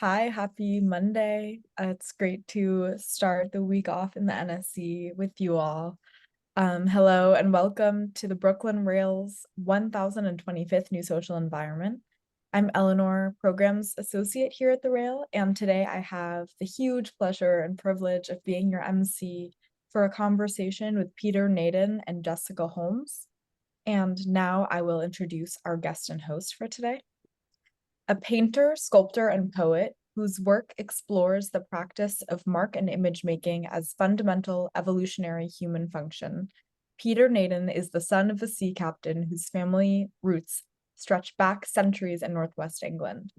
Hi, happy Monday. It's great to start the week off in the NSE with you all. Hello and welcome to the Brooklyn Rail's 1025th New Social Environment. I'm Eleanor, Programs Associate here at the Rail, and today I have the huge pleasure and privilege of being your MC for a conversation with Peter Nadin and Jessica Holmes. And now I will introduce our guest and host for today. A painter, sculptor, and poet whose work explores the practice of mark and image making as fundamental evolutionary human function. Peter Nadin is the son of a sea captain whose family roots stretch back centuries in Northwest England.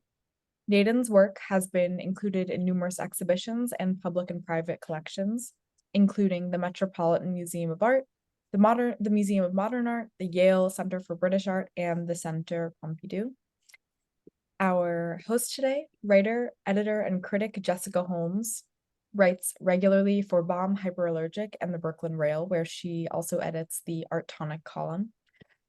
Nadin's work has been included in numerous exhibitions and public and private collections, including the Metropolitan Museum of Art, the Museum of Modern Art, the Yale Center for British Art, and the Centre Pompidou. Our host today, writer, editor, and critic Jessica Holmes, writes regularly for Bomb Hyperallergic and the Brooklyn Rail, where she also edits the ArTonic column.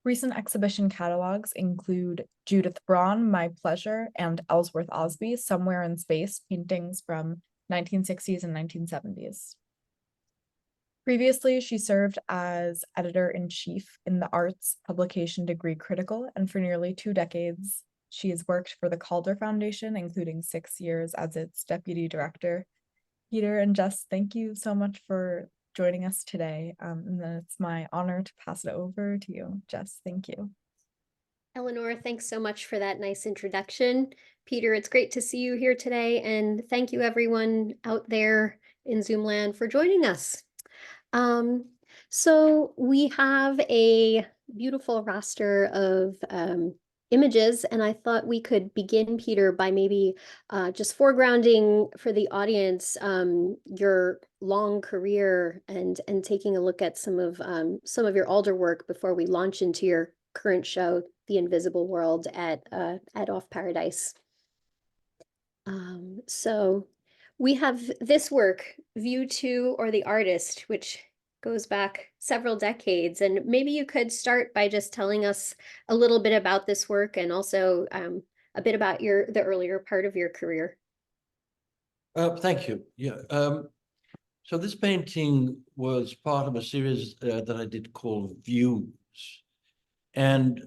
Recent exhibition catalogs include Judith Braun, My Pleasure, and Ellsworth Osby, Somewhere in Space, paintings from 1960s and 1970s. Previously, she served as editor-in-chief in the arts publication Degree Critical, and for nearly 2 decades, she has worked for the Calder Foundation, including 6 years as its deputy director. Peter and Jess, thank you so much for joining us today. And then it's my honor to pass it over to you. Jess, thank you. Eleanor, thanks so much for that nice introduction. Peter, it's great to see you here today, and thank you everyone out there in Zoom land for joining us. So we have a beautiful roster of images, and I thought we could begin, Peter, by maybe just foregrounding for the audience your long career and taking a look at some of your older work before we launch into your current show, The Invisible World at Off Paradise. So we have this work, View To or the Artist, which goes back several decades. And maybe you could start by just telling us a little bit about this work and also a bit about the earlier part of your career. Thank you. Yeah. So this painting was part of a series that I did called Views. And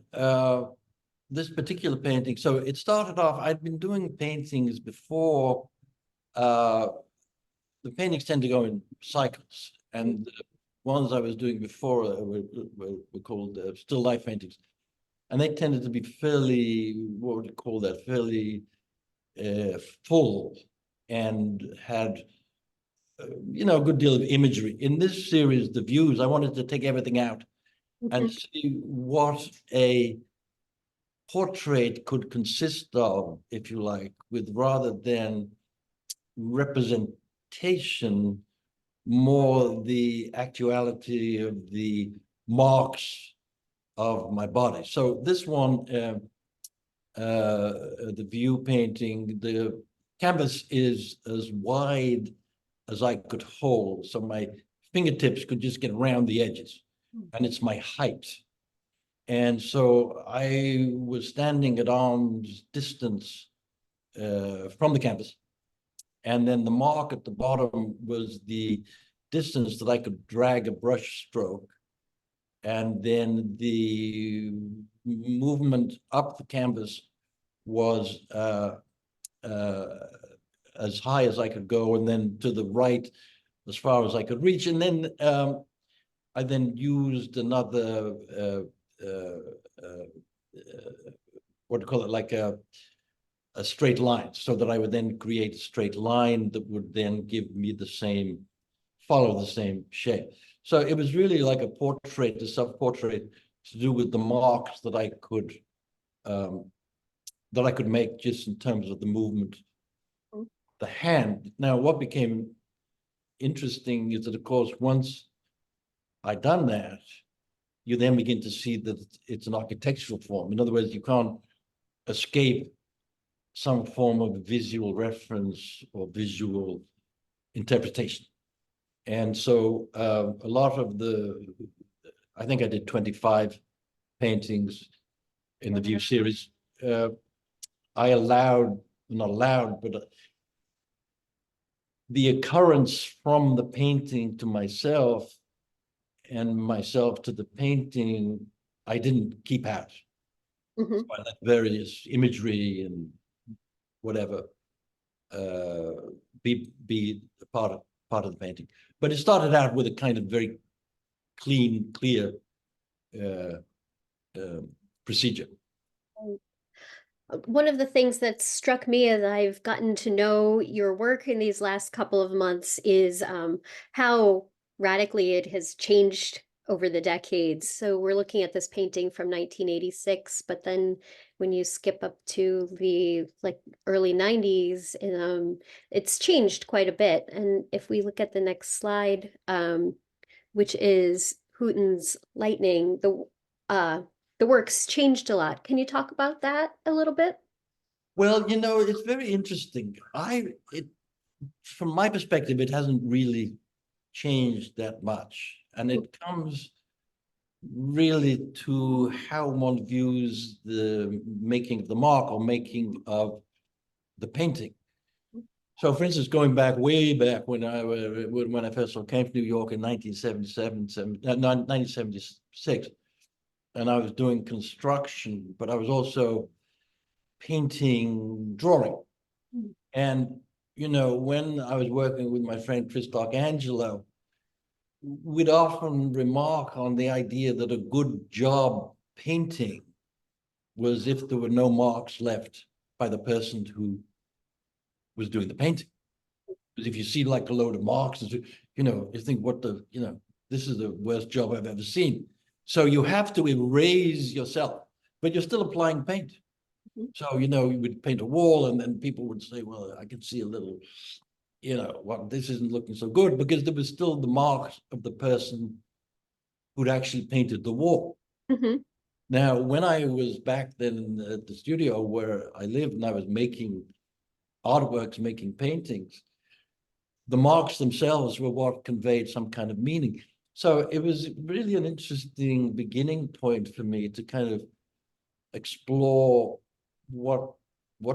this particular painting, so it started off, I'd been doing paintings before. The paintings tend to go in cycles. And the ones I was doing before were called still life paintings. And they tended to be fairly, what would you call that, fairly full and had, a good deal of imagery. In this series, The Views, I wanted to take everything out and see what a portrait could consist of, if you like, with rather than representation, more the actuality of the marks of my body. So this one, the View painting, the canvas is as wide as I could hold, so my fingertips could just get around the edges, and it's my height. And so I was standing at arm's distance from the canvas. And then the mark at the bottom was the distance that I could drag a brush stroke. And then the movement up the canvas was as high as I could go, and then to the right as far as I could reach. And then I then used another what do you call it, like a straight line, so that I would then create a straight line that would then give me follow the same shape. So it was really like a portrait, a self-portrait, to do with the marks that I could make just in terms of the movement, the hand. Now, what became interesting is that, of course, once I'd done that, you then begin to see that it's an architectural form. In other words, you can't escape some form of visual reference or visual interpretation. And so a lot of I think I did 25 paintings in the View series. I allowed not allowed, but the occurrence from the painting to myself and myself to the painting, I didn't keep out. Mhm. So I let various imagery and whatever be a part of the painting. But it started out with a kind of very clean, clear procedure. One of the things that struck me as I've gotten to know your work in these last couple of months is how radically it has changed over the decades. So we're looking at this painting from 1986, but then when you skip up to the early 90s, it's changed quite a bit. And if we look at the next slide, which is Houghton's Lightning, the work's changed a lot. Can you talk about that a little bit? Well, it's very interesting. From my perspective, it hasn't really changed that much. And it comes really to how one views the making of the mark or making of the painting. So, for instance, going back way back when I first came to New York in 1976, and I was doing construction, but I was also painting, drawing. And, when I was working with my friend Chris D'Arcangelo, we'd often remark on the idea that a good job painting was if there were no marks left by the person who was doing the painting. Because if you see like a load of marks, you think, this is the worst job I've ever seen. So you have to erase yourself, but you're still applying paint. So, you would paint a wall and then people would say, well, I can see a little, this isn't looking so good, because there was still the marks of the person who'd actually painted the wall. Mm-hmm. Now, when I was back then at the studio where I lived and I was making artworks, making paintings, the marks themselves were what conveyed some kind of meaning. So it was really an interesting beginning point for me to kind of explore what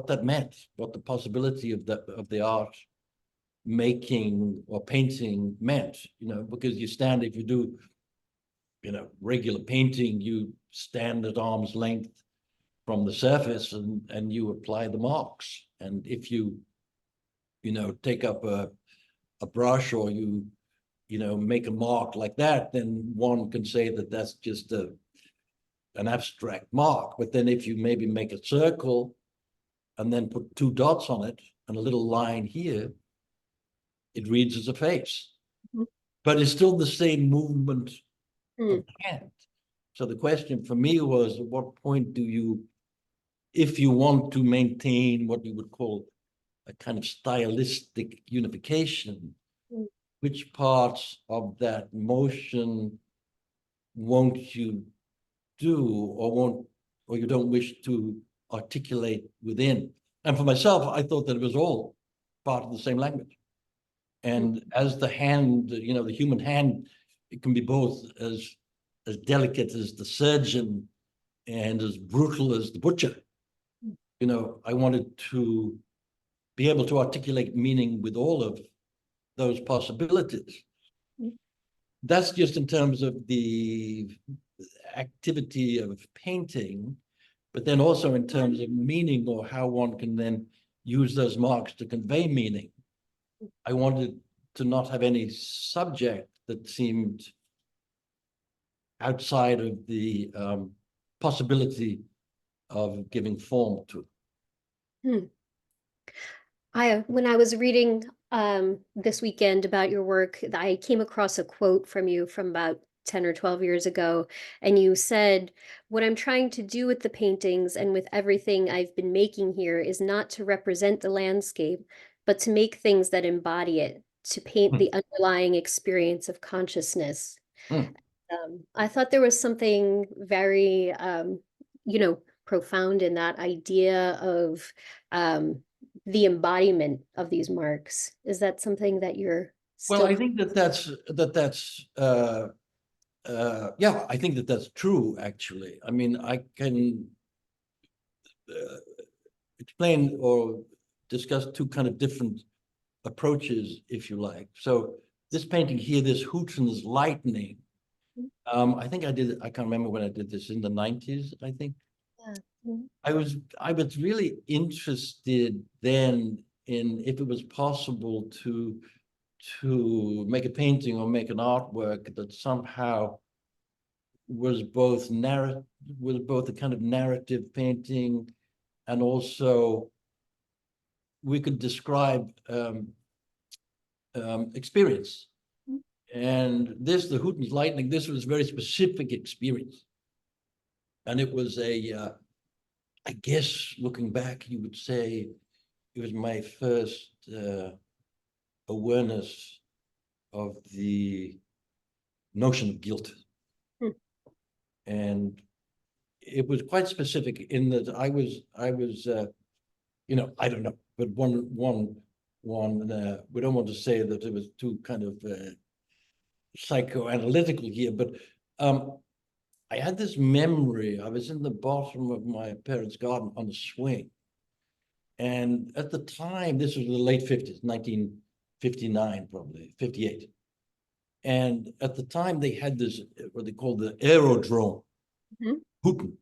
that meant, what the possibility of the art making or painting meant, because if you do, regular painting, you stand at arm's length from the surface and you apply the marks. And if you, take up a brush or you make a mark like that, then one can say that that's just an abstract mark. But then if you maybe make a circle and then put 2 dots on it and a little line here, it reads as a face. Mm-hmm. But it's still the same movement of the hand. So the question for me was, at what point do you, if you want to maintain what you would call a kind of stylistic unification, which parts of that motion won't you do or you don't wish to articulate within? And for myself, I thought that it was all part of the same language. And as the hand, the human hand, it can be both as delicate as the surgeon and as brutal as the butcher. I wanted to be able to articulate meaning with all of those possibilities. That's just in terms of the activity of painting, but then also in terms of meaning or how one can then use those marks to convey meaning. I wanted to not have any subject that seemed outside of the possibility of giving form to it. When I was reading this weekend about your work, I came across a quote from you from about 10 or 12 years ago, and you said, "What I'm trying to do with the paintings and with everything I've been making here is not to represent the landscape, but to make things that embody it, to paint the underlying experience of consciousness." I thought there was something very, profound in that idea of the embodiment of these marks. Is that something that you're still? Well, I think that's yeah, I think that's true, actually. I mean, I can explain or discuss two kind of different approaches, if you like. So this painting here, this Houghton's Lightning, I think I can't remember when I did this, in the 90s, I think. Yeah. Mhm. I was really interested then in if it was possible to make a painting or make an artwork that somehow was both a kind of narrative painting, and also we could describe experience. And this, the Houghton's Lightning, this was a very specific experience. And it was I guess looking back, you would say it was my first awareness of the notion of guilt. And it was quite specific in that I was I don't know, but one we don't want to say that it was too kind of psychoanalytical here, but I had this memory. I was in the bottom of my parents' garden on a swing. And at the time, this was the late 50s, 1959, probably, 58. And at the time, they had this, what they called the aerodrome, Houghton,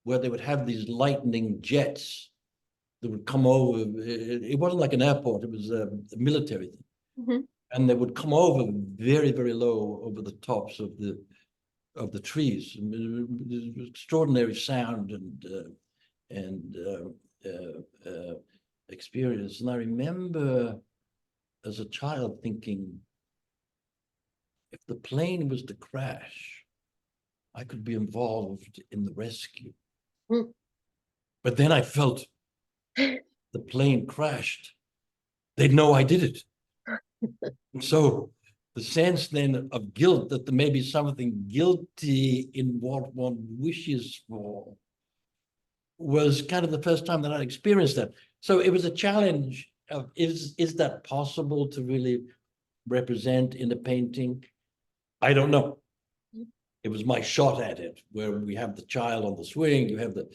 where they would have these lightning jets that would come over. It wasn't like an airport, it was a military thing. And they would come over very, very low over the tops of the trees. It was extraordinary sound and experience. And I remember as a child thinking, if the plane was to crash, I could be involved in the rescue. But then I felt the plane crashed. They'd know I did it. And so the sense then of guilt, that there may be something guilty in what one wishes for, was kind of the first time that I experienced that. So it was a challenge of, is that possible to really represent in a painting? I don't know. It was my shot at it, where we have the child on the swing, you have the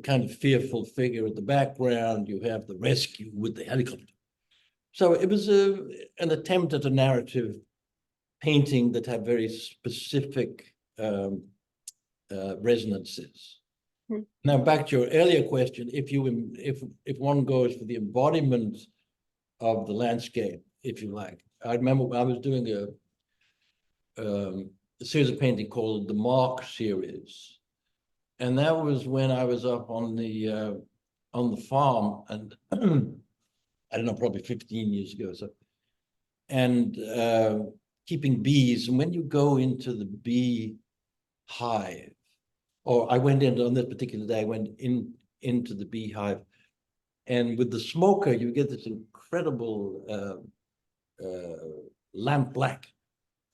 kind of fearful figure at the background, you have the rescue with the helicopter. So it was an attempt at a narrative painting that had very specific resonances. Now, back to your earlier question, if one goes for the embodiment of the landscape, if you like, I remember I was doing a series of painting called the Mark series, and that was when I was up on the farm, and I don't know, probably 15 years ago or so, and keeping bees. And when you go into the bee hive, or I went in on this particular day, I went into the beehive, and with the smoker, you get this incredible lamp black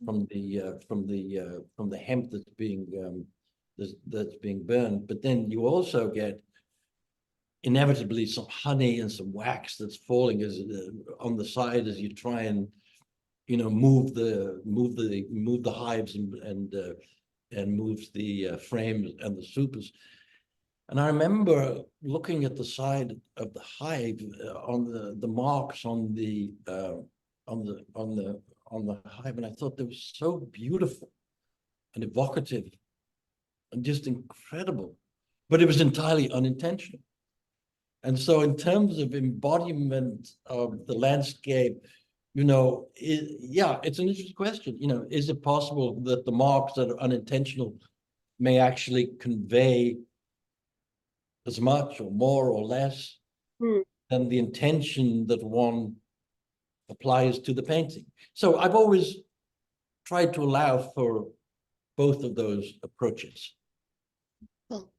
from the hemp that's being burned. But then you also get inevitably some honey and some wax that's falling as on the side as you try and move the hives and moves the frames and the supers. And I remember looking at the side of the hive on the marks on the hive, and I thought they were so beautiful and evocative and just incredible, but it was entirely unintentional. And so in terms of embodiment of the landscape, it's an interesting question. Is it possible that the marks that are unintentional may actually convey as much or more or less than the intention that one applies to the painting? So I've always tried to allow for both of those approaches. Well,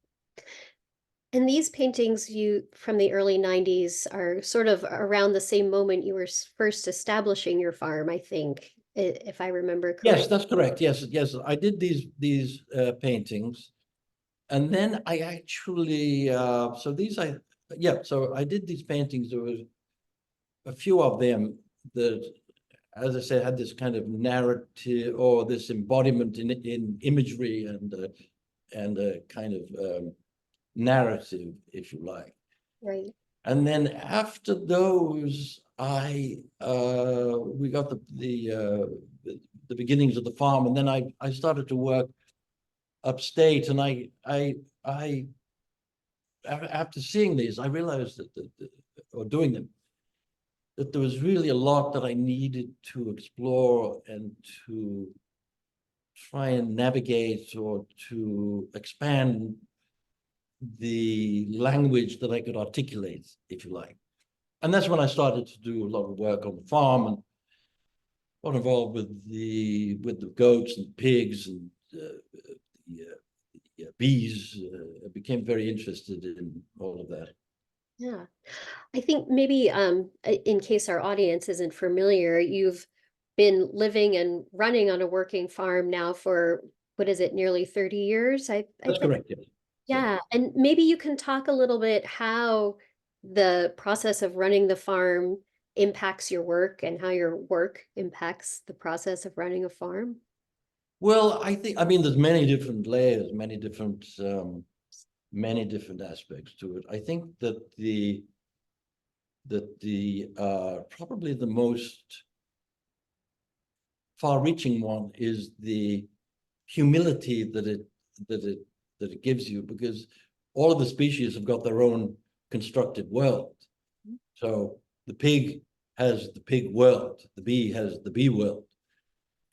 and these paintings from the early 90s are sort of around the same moment you were first establishing your farm, I think, if I remember correctly. Yes, that's correct. Yes. I did these paintings, and then I actually so I did these paintings. There was a few of them that, as I said, had this kind of narrative or this embodiment in imagery and a kind of narrative, if you like. Right. And then after those, we got the beginnings of the farm, and then I started to work upstate, and after seeing these, I realized or doing them, that there was really a lot that I needed to explore and to try and navigate or to expand the language that I could articulate, if you like. And that's when I started to do a lot of work on the farm and got involved with the goats and pigs and the bees. I became very interested in all of that. Yeah. I think maybe in case our audience isn't familiar, you've been living and running on a working farm now for, what is it, nearly 30 years? I That's think. correct, yes. Yeah, and maybe you can talk a little bit how the process of running the farm impacts your work and how your work impacts the process of running a farm. Well, I mean, there's many different layers, many different aspects to it. I think that probably the most far-reaching one is the humility that it gives you, because all of the species have got their own constructed world. So the pig has the pig world, the bee has the bee world,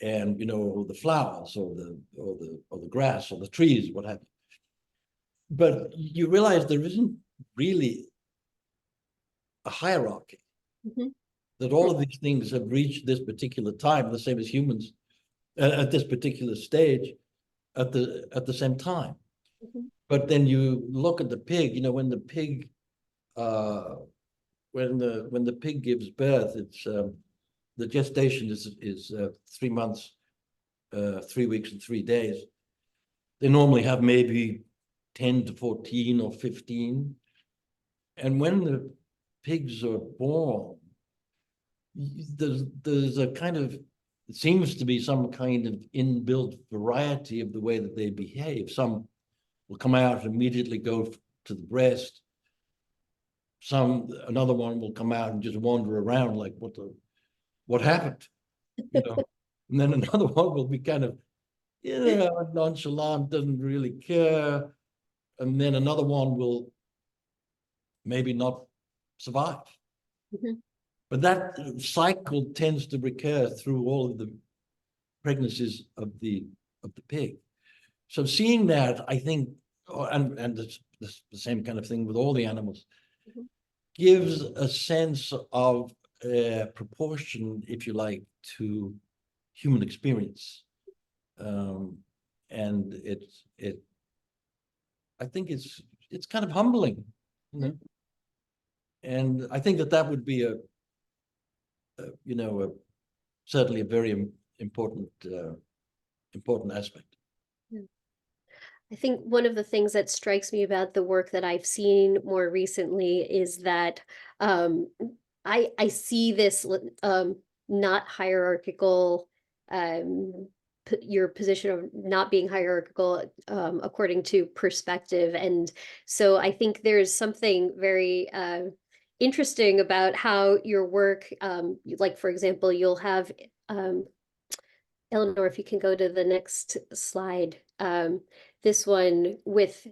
and the flowers or the grass or the trees, what have you. But you realize there isn't really a hierarchy. Mm-hmm. That all of these things have reached this particular time, the same as humans, at this particular stage, at the same time. Mm-hmm. But then you look at the pig. When the pig when the pig gives birth, it's the gestation is 3 months, 3 weeks and 3 days. They normally have maybe 10 to 14 or 15, and when the pigs are born, there's a kind of, it seems to be some kind of inbuilt variety of the way that they behave. Some will come out and immediately go to the breast. Another one will come out and just wander around like, what happened? And then another one will be kind of, nonchalant, doesn't really care. And then another one will maybe not survive. Mm-hmm. But that cycle tends to recur through all of the pregnancies of the pig. So seeing that, I think, and it's the same kind of thing with all the animals, Mm-hmm. gives a sense of proportion, if you like, to human experience. And I think it's kind of humbling, and I think that would be certainly a very important aspect. I think one of the things that strikes me about the work that I've seen more recently is that I see this not hierarchical, your position of not being hierarchical according to perspective. And so I think there's something very interesting about how your work, like, for example, you'll have, Eleanor, if you can go to the next slide, this one with,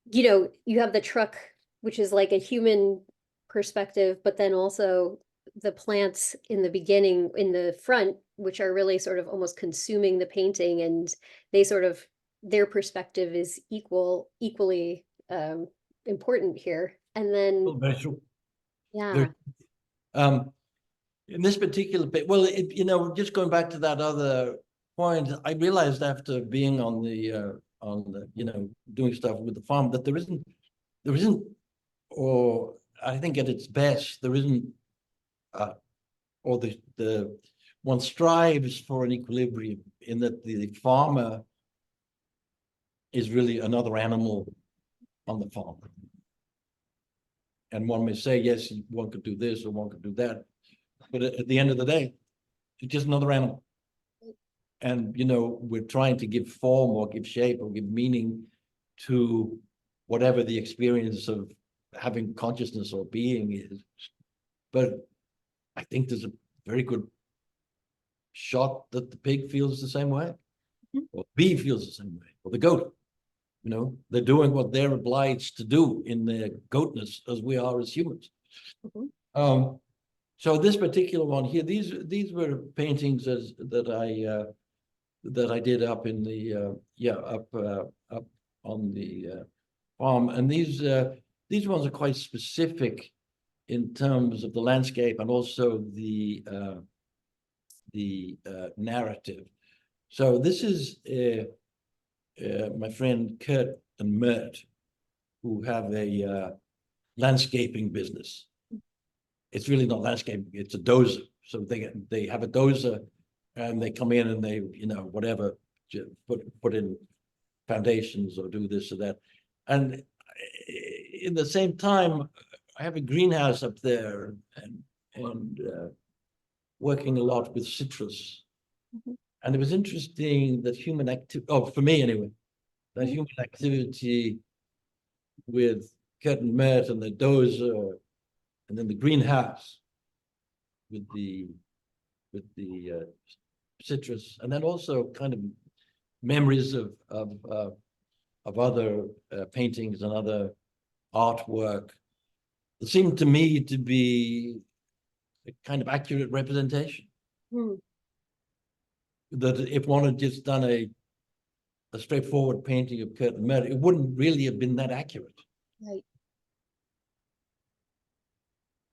you have the truck, which is like a human perspective, but then also the plants in the beginning, in the front, which are really sort of almost consuming the painting, and their perspective is equally important here. And then, very true. yeah. In this particular bit, well, just going back to that other point, I realized after being on the doing stuff with the farm, that there isn't, or I think at its best, there isn't, or the one strives for an equilibrium in that the farmer is really another animal on the farm. And one may say, yes, one could do this or one could do that. But at the end of the day, it's just another animal. And, we're trying to give form or give shape or give meaning to whatever the experience of having consciousness or being is. But I think there's a very good shot that the pig feels the same way, or bee feels the same way, or the goat. You know, they're doing what they're obliged to do in their goatness as we are as humans. So this particular one here, these were paintings that I did up in the up on the farm, and these ones are quite specific in terms of the landscape and also the narrative. So this is my friend Kurt and Mert, who have a landscaping business. It's really not landscaping, it's a dozer. So they have a dozer and they come in and they, you know, whatever, put in foundations or do this or that. And in the same time, I have a greenhouse up there and working a lot with citrus. And it was interesting that human activity, for me anyway, that human activity with Kurt and Mert and the dozer, and then the greenhouse with the citrus, and then also kind of memories of other paintings and other artwork. It seemed to me to be a kind of accurate representation. That if one had just done a straightforward painting of Kurt and Mert, it wouldn't really have been that accurate. Right.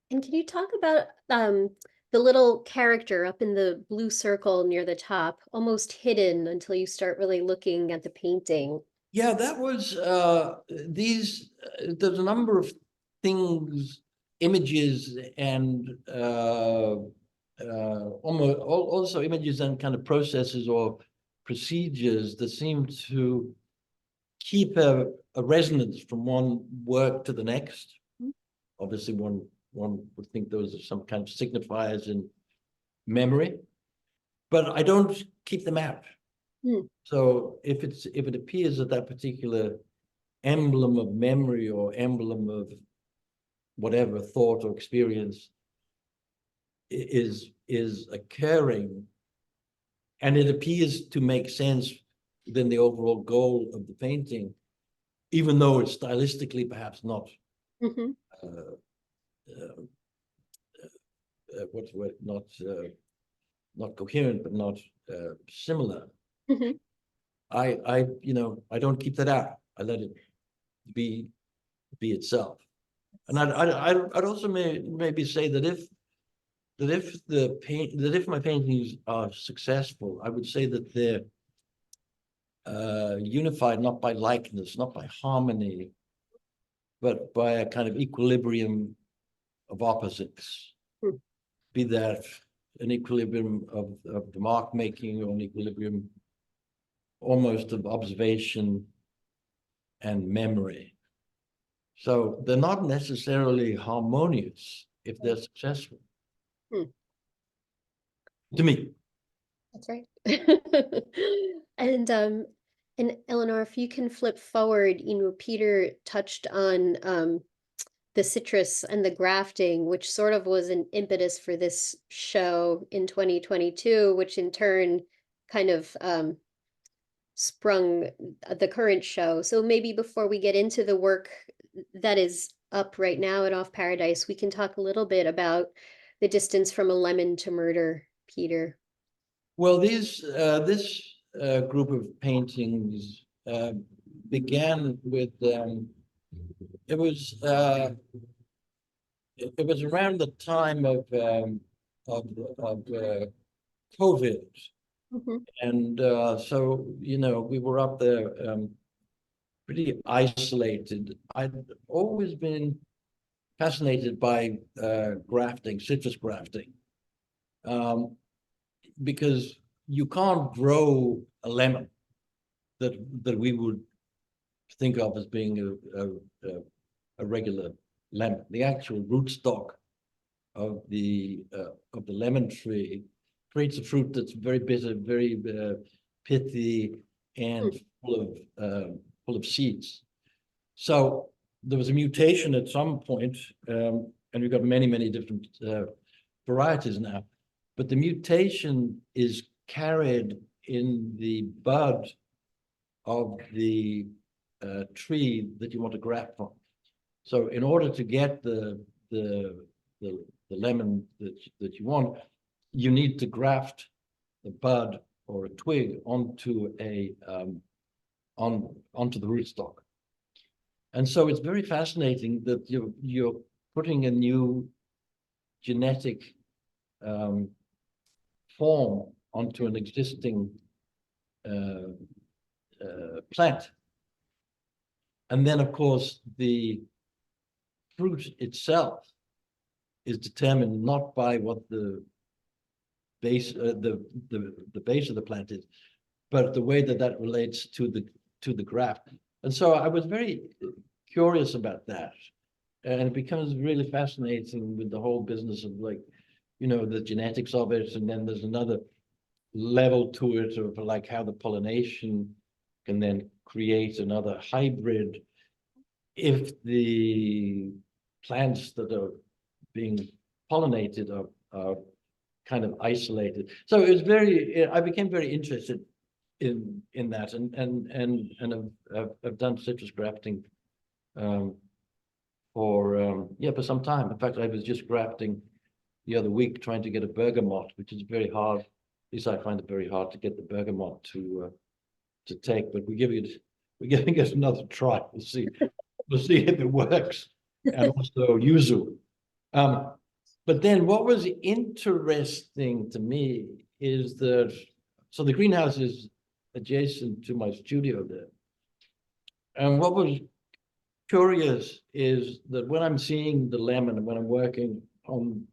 And can you talk about the little character up in the blue circle near the top, almost hidden until you start really looking at the painting? Yeah, that was there's a number of things, images, and almost also images and kind of processes or procedures that seem to keep a resonance from one work to the next. Obviously, one would think those are some kind of signifiers in memory, but I don't keep them out. So if it appears that that particular emblem of memory or emblem of whatever thought or experience is occurring, and it appears to make sense within the overall goal of the painting, even though it's stylistically perhaps not what's the word, not coherent, but not similar. I I don't keep that out. I let it be itself. And I'd also maybe say that if my paintings are successful, I would say that they're unified not by likeness, not by harmony, but by a kind of equilibrium of opposites. Be that an equilibrium of the mark making, or an equilibrium almost of observation and memory. So they're not necessarily harmonious if they're successful. To me. That's right. And Eleanor, if you can flip forward, you know, Peter touched on the citrus and the grafting, which sort of was an impetus for this show in 2022, which in turn kind of sprung the current show. So maybe before we get into the work that is up right now at Off Paradise, we can talk a little bit about the distance from a lemon to murder, Peter. Well, this group of paintings began with it was around the time of COVID. And so, you know, we were up there pretty isolated. I'd always been fascinated by grafting, citrus grafting, because you can't grow a lemon that we would think of as being a regular lemon. The actual rootstock of the lemon tree creates a fruit that's very bitter, very pithy, and full of seeds. So there was a mutation at some point, and we've got many different varieties now, but the mutation is carried in the bud of the tree that you want to graft from. So in order to get the lemon that you want, you need to graft the bud or a twig onto a onto the rootstock. And so it's very fascinating that you're putting a new genetic form onto an existing plant. And then, of course, the fruit itself is determined not by what the base the base of the plant is, but the way that relates to the graft. And so I was very curious about that, and it becomes really fascinating with the whole business of, like, you know, the genetics of it, and then there's another level to it of like how the pollination can then create another hybrid if the plants that are being pollinated are kind of isolated. So it was I became very interested in that, and I've done citrus grafting for some time. In fact, I was just grafting the other week trying to get a bergamot, which is very hard. At least I find it very hard to get the bergamot to take, but we're giving it another try. We'll see if it works, and also yuzu. But then what was interesting to me is that, so the greenhouse is adjacent to my studio there. And what was curious is that when I'm seeing the lemon and when I'm working on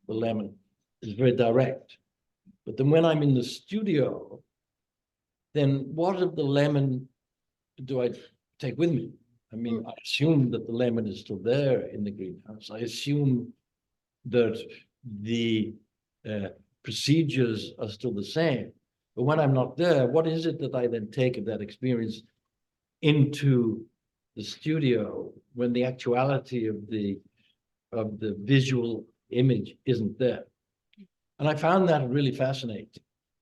the lemon, it's very direct. But then when I'm in the studio, then what of the lemon do I take with me? I mean, I assume that the lemon is still there in the greenhouse. I assume that the procedures are still the same. But when I'm not there, what is it that I then take of that experience into the studio when the actuality of the visual image isn't there? And I found that really fascinating.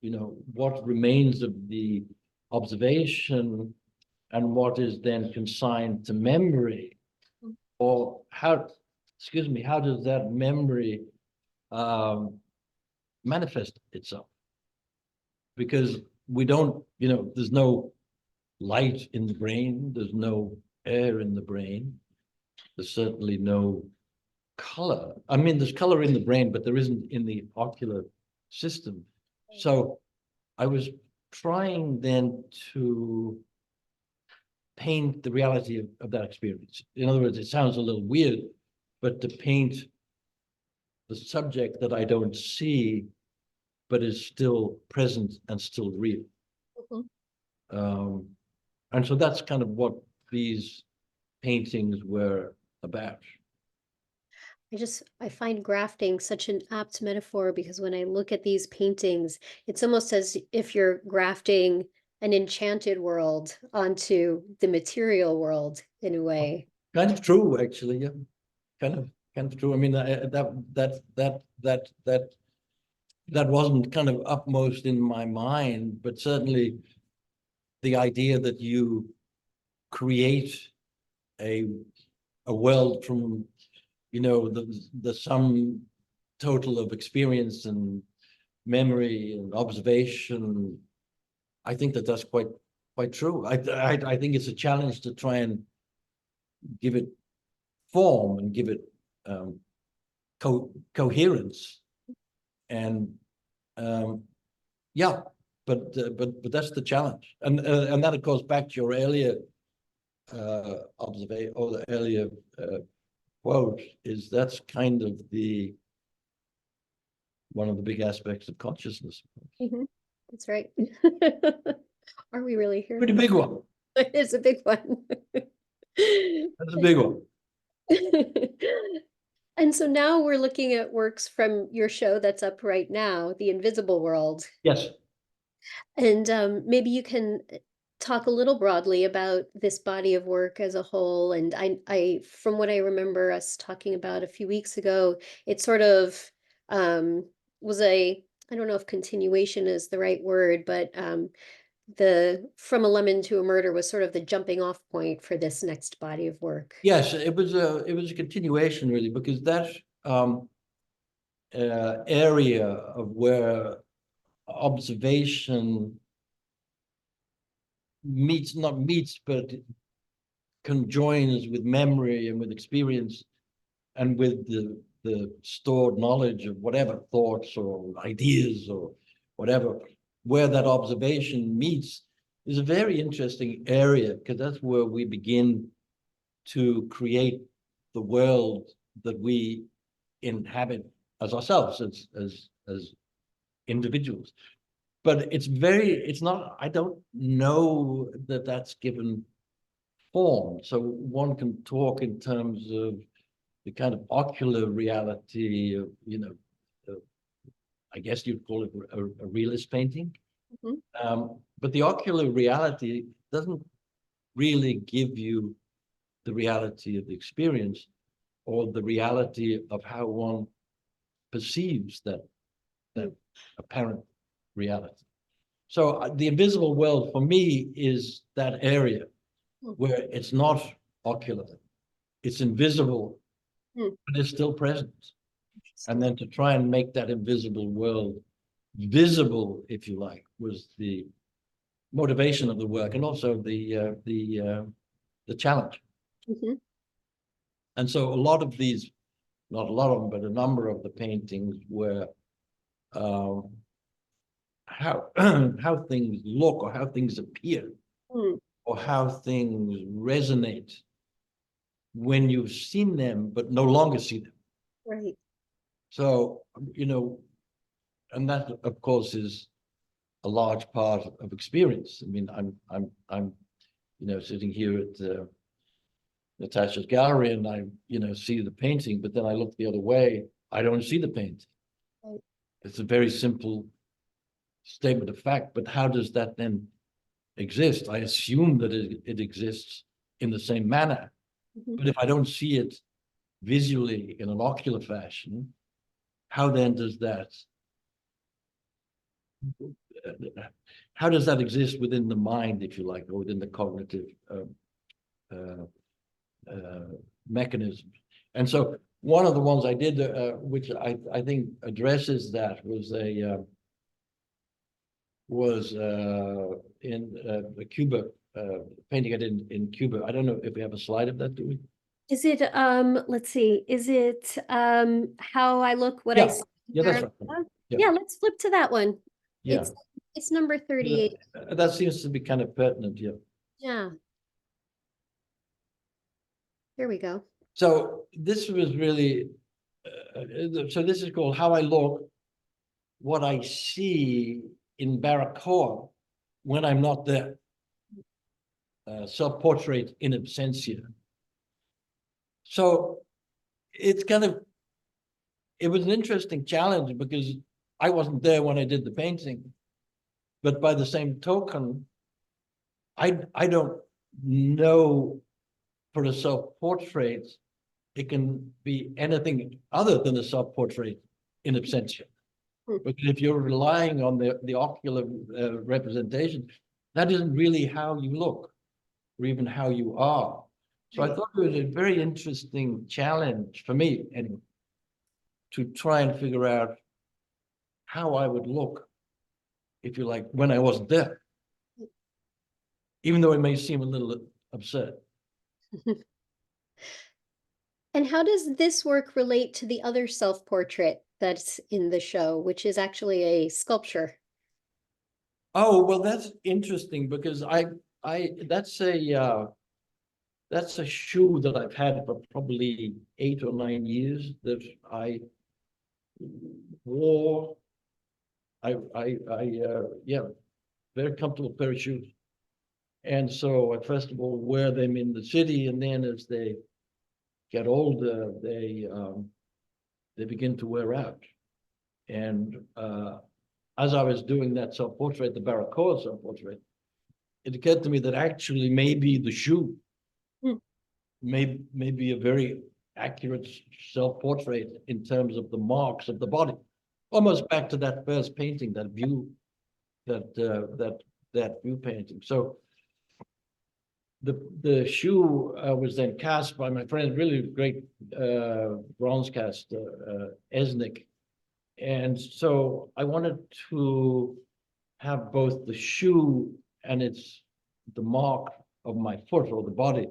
You know, what remains of the observation and what is then consigned to memory, or how does that memory manifest itself? Because we don't, you know, there's no light in the brain, there's no air in the brain, there's certainly no color. I mean, there's color in the brain, but there isn't in the ocular system. So I was trying then to paint the reality of that experience. In other words, it sounds a little weird, but to paint the subject that I don't see, but is still present and still real. And so that's kind of what these paintings were about. I find grafting such an apt metaphor, because when I look at these paintings, it's almost as if you're grafting an enchanted world onto the material world in a way. Kind of true, actually. Yeah, kind of true. I mean, that wasn't kind of upmost in my mind, but certainly the idea that you create a world from, you know, the sum total of experience and memory and observation. I think that's quite true. I think it's a challenge to try and give it form and give it coherence, and yeah, but that's the challenge, and that of course back to your earlier observation or the earlier quote, is that's kind of one of the big aspects of consciousness. That's right. Are we really here? Pretty big one. It's a big one. That's a big one. And so now we're looking at works from your show that's up right now, The Invisible World. Yes. And maybe you can talk a little broadly about this body of work as a whole. And from what I remember us talking about a few weeks ago, it sort of was I don't know if continuation is the right word, but the From a Lemon to a Murder was sort of the jumping off point for this next body of work. Yes, it was a continuation really, because that area of where observation not meets, but conjoins with memory and with experience and with the stored knowledge of whatever thoughts or ideas or whatever, where that observation meets is a very interesting area, because that's where we begin to create the world that we inhabit as ourselves, as individuals. But it's not, I don't know that that's given form. So one can talk in terms of the kind of ocular reality of, I guess you'd call it a realist painting. But the ocular reality doesn't really give you the reality of the experience or the reality of how one perceives that apparent reality. So the invisible world for me is that area where it's not ocular, it's invisible, but it's still present. And then to try and make that invisible world visible, if you like, was the motivation of the work, and also the challenge. And so a lot of these, not a lot of them, but a number of the paintings were how how things look, or how things appear, or how things resonate when you've seen them but no longer see them. Right. So, and that of course is a large part of experience. I mean, I'm sitting here at Natasha's gallery, and I see the painting, but then I look the other way, I don't see the painting. Right. It's a very simple statement of fact, but how does that then exist? I assume that it exists in the same manner, but if I don't see it visually in an ocular fashion, how then does that exist within the mind, if you like, or within the cognitive mechanism? And so one of the ones I did, which I think addresses that, was in Cuba, painting I did in Cuba. I don't know if we have a slide of that, do we? Is it let's see, is it How I Look, What I See? Yeah, that's right. Yeah, let's flip to that one. Yeah. It's number 38. That seems to be kind of pertinent, yeah. Yeah. Here we go. So this was really, so this is called How I Look, What I See in Baracoa when I'm not there. Self-portrait in absentia. So it's it was an interesting challenge, because I wasn't there when I did the painting, but by the same token, I don't know, for a self-portrait, it can be anything other than a self-portrait in absentia. But if you're relying on the ocular representation, that isn't really how you look, or even how you are. So I thought it was a very interesting challenge for me, anyway, to try and figure out how I would look, if you like, when I wasn't there, even though it may seem a little absurd. And how does this work relate to the other self-portrait that's in the show, which is actually a sculpture? Oh, well, that's interesting, because that's a shoe that I've had for probably 8 or 9 years, that I wore. Yeah, very comfortable pair of shoes. And so I first of all wear them in the city, and then as they get older, they begin to wear out. And as I was doing that self-portrait, the Baracoa self-portrait, it occurred to me that actually maybe the shoe Hmm. may be a very accurate self-portrait in terms of the marks of the body. Almost back to that first painting, that view, that view painting. So the shoe was then cast by my friend, really great bronze cast, Esnik. And so I wanted to have both the shoe and the mark of my foot or the body,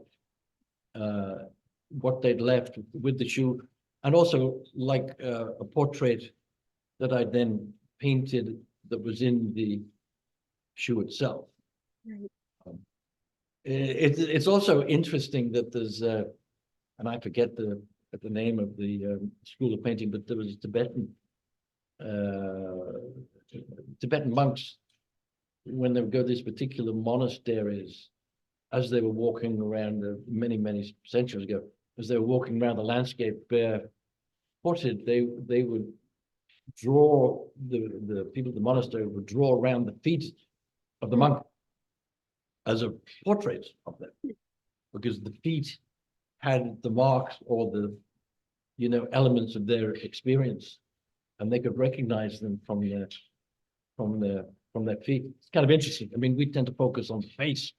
what they'd left with the shoe, and also like a portrait that I then painted that was in the shoe itself. Right. It's also interesting that there's, and I forget the name of the school of painting, but there was Tibetan monks when they would go to these particular monasteries, as they were walking around many centuries ago, as they were walking around the landscape barefooted, they would draw the people of the monastery would draw around the feet of the monk as a portrait of them, because the feet had the marks or the elements of their experience, and they could recognize them from their feet. It's kind of interesting. I mean, we tend to focus on the face,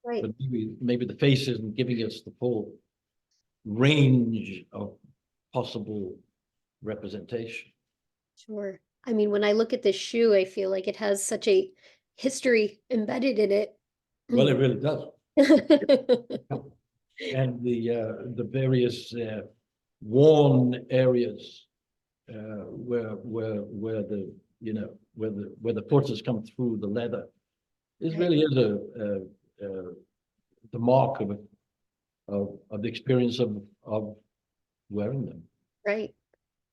Right. but maybe the face isn't giving us the full range of possible representation. Sure. I mean, when I look at this shoe, I feel like it has such a history embedded in it. Well, it really does. And the various worn areas where the where the foot has come through the leather, this really is the mark of the experience of wearing them. Right.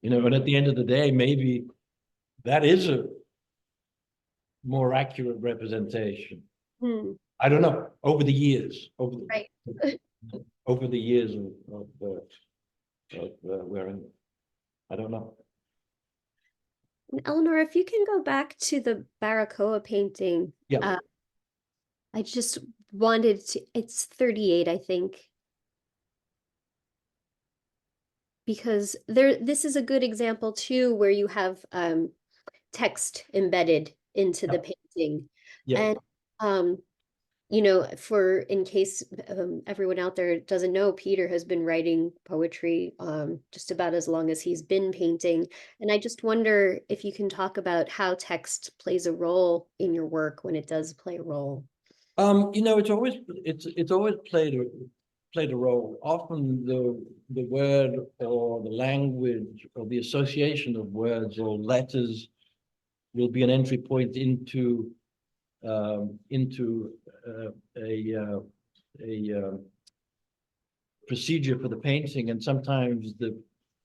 And at the end of the day, maybe that is a more accurate representation. I don't know. Over the years, over the years of wearing them, I don't know. Eleanor, if you can go back to the Barbacoa painting. Yeah. I just wanted to, it's 38, I think. Because this is a good example too, where you have text embedded into the painting. Yeah. And in case everyone out there doesn't know, Peter has been writing poetry just about as long as he's been painting. And I just wonder if you can talk about how text plays a role in your work, when it does play a role. It's always played a role. Often the word or the language or the association of words or letters will be an entry point into a procedure for the painting, and sometimes the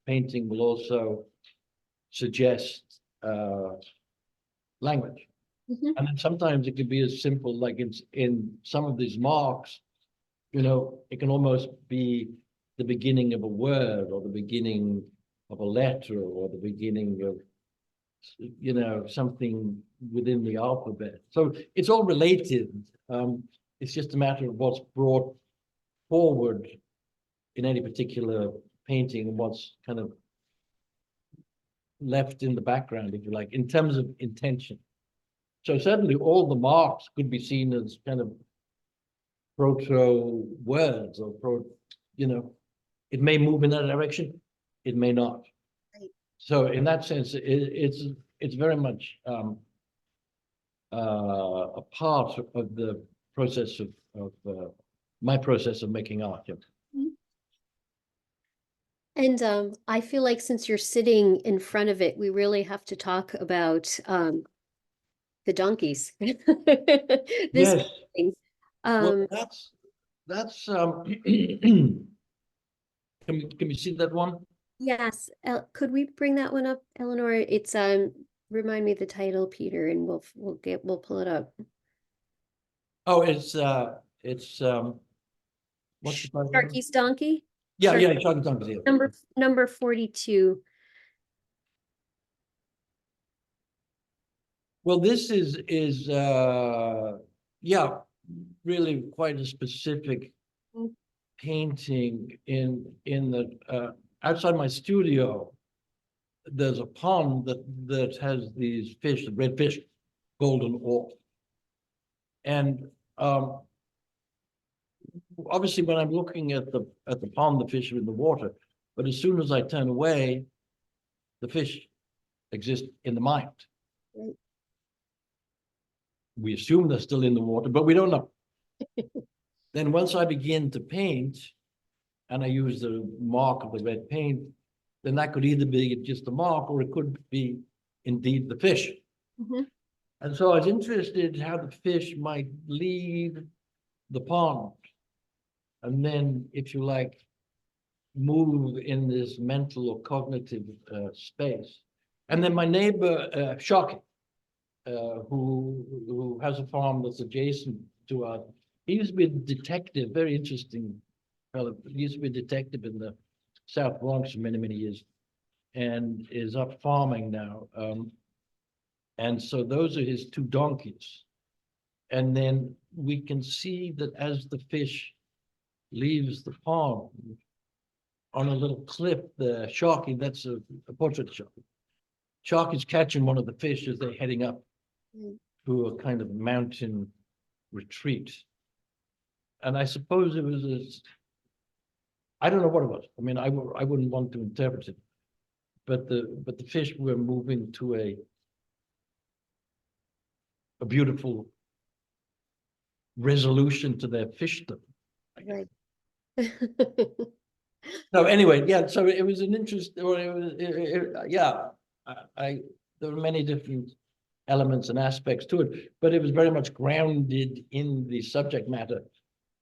painting will also suggest language. And then sometimes it could be as simple, like in some of these marks, it can almost be the beginning of a word or the beginning of a letter or the beginning of something within the alphabet. So it's all related. It's just a matter of what's brought forward in any particular painting and what's kind of left in the background, if you like, in terms of intention. So certainly all the marks could be seen as kind of proto words or it may move in that direction, it may not. Right. So in that sense, it's very much a part of the process of my process of making art. And I feel like since you're sitting in front of it, we really have to talk about the donkeys. Yes. Thing. Well, that's can we see that one? Yes, could we bring that one up, Eleanor? It's remind me the title, Peter, and we'll pull it up. Oh, it's what's the title? Sharky's Donkey? Yeah, Enchanted World. Number 42. Well, this is really quite a specific Mm. painting in the outside my studio. There's a pond that has these fish, the red fish, golden ore. And obviously when I'm looking at the pond, the fish are in the water. But as soon as I turn away, the fish exist in the mind. Right. We assume they're still in the water, but we don't know. Then once I begin to paint, and I use the mark of the red paint, then that could either be just a mark or it could be indeed the fish. Mhm. And so I was interested how the fish might leave the pond and then, if you like, move in this mental or cognitive space. And then my neighbor, Shockey, who has a farm that's adjacent to us, he used to be a detective, very interesting fellow. He used to be a detective in the South Bronx for many, many years and is up farming now. And so those are his two donkeys. And then we can see that as the fish leaves the pond, on a little cliff, the Sharky, that's a portrait of Sharky. Sharky's catching one of the fish as they're heading up to a kind of mountain retreat. And I suppose it was I don't know what it was. I mean, I wouldn't want to interpret it, but the fish were moving to a beautiful resolution to their fishdom. Right. So anyway, yeah. So it was an interest, or it was, yeah. There were many different elements and aspects to it, but it was very much grounded in the subject matter.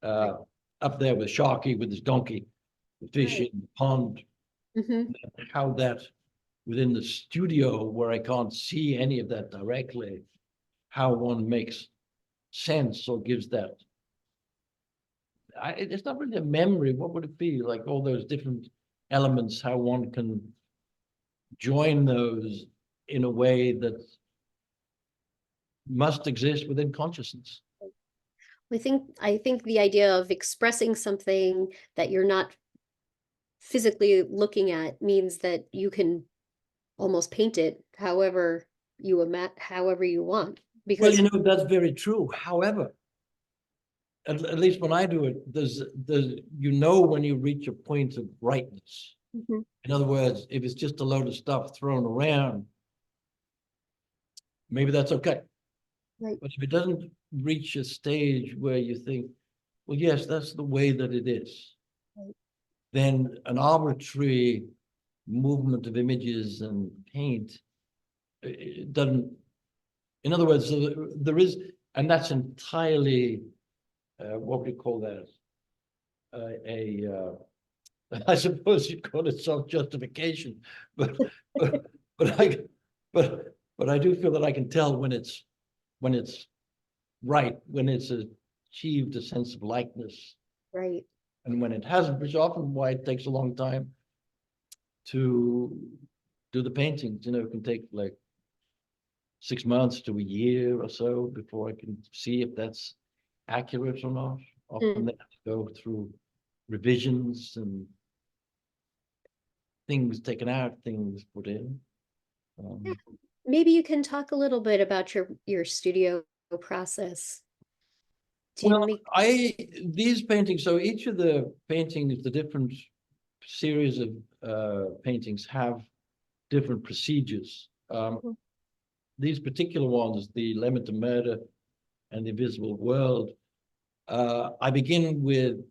Up there with Sharky with his donkey, the fish in the pond, Mhm. how that within the studio where I can't see any of that directly, how one makes sense or gives that. It's not really a memory. What would it be? Like all those different elements, how one can join those in a way that must exist within consciousness. I think the idea of expressing something that you're not physically looking at means that you can almost paint it however you want. Well, Because that's very true. However, at least when I do it, there's when you reach a point of brightness. Mhm. In other words, if it's just a load of stuff thrown around, maybe that's okay. Right. But if it doesn't reach a stage where you think, well, yes, that's the way that it is, Right. then an arbitrary movement of images and paint, it doesn't, in other words, there is, and that's entirely, what would you call that? I suppose you call it self-justification, but I do feel that I can tell when it's right, when it's achieved a sense of likeness, Right. and when it hasn't, which is often why it takes a long time to do the paintings. It can take like 6 months to a year or so before I can see if that's accurate or not. Often they have to go through revisions and things taken out, things put in. Maybe you can talk a little bit about your studio process. Well, these paintings, so each of the paintings, the different series of paintings have different procedures. These particular ones, the Lemon to Murder and the Invisible World, I begin with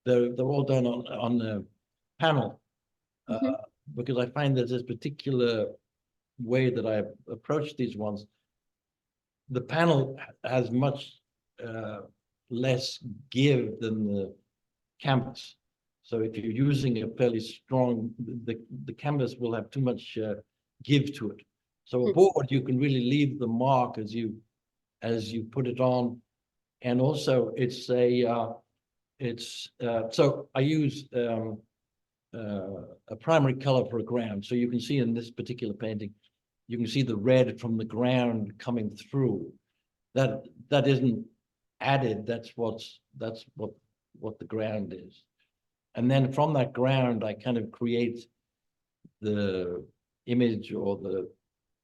they're all done on the panel, because I find that this particular way that I approach these ones, the panel has much less give than the canvas. So if you're using a fairly strong, the canvas will have too much give to it. So a board, you can really leave the mark as you put it on. And also it's so I use a primary color for a ground. So you can see in this particular painting, you can see the red from the ground coming through. that isn't added. That's what the ground is. And then from that ground, I kind of create the image or the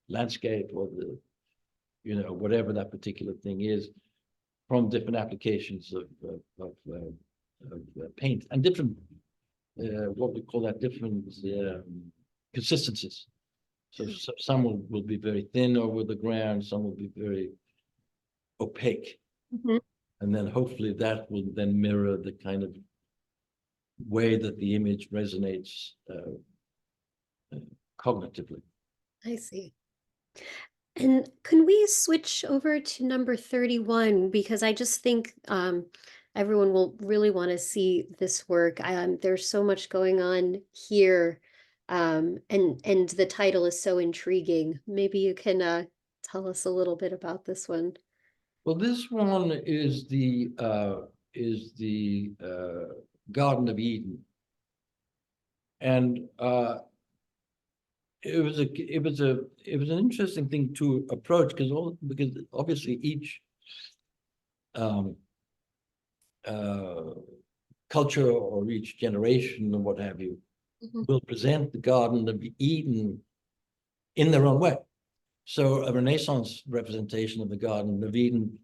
landscape or the, whatever that particular thing is, from different applications of paint and different, what we call that, different consistencies. So some will be very thin over the ground, some will be very opaque. Mhm. And then hopefully that will then mirror the kind of way that the image resonates cognitively. I see. And can we switch over to number 31? Because I just think everyone will really want to see this work. There's so much going on here, and the title is so intriguing. Maybe you can tell us a little bit about this one. Well, this one is the Garden of Eden, and it was an interesting thing to approach because obviously each culture or each generation or what have you will present the Garden of Eden in their own way. So a Renaissance representation of the Garden of Eden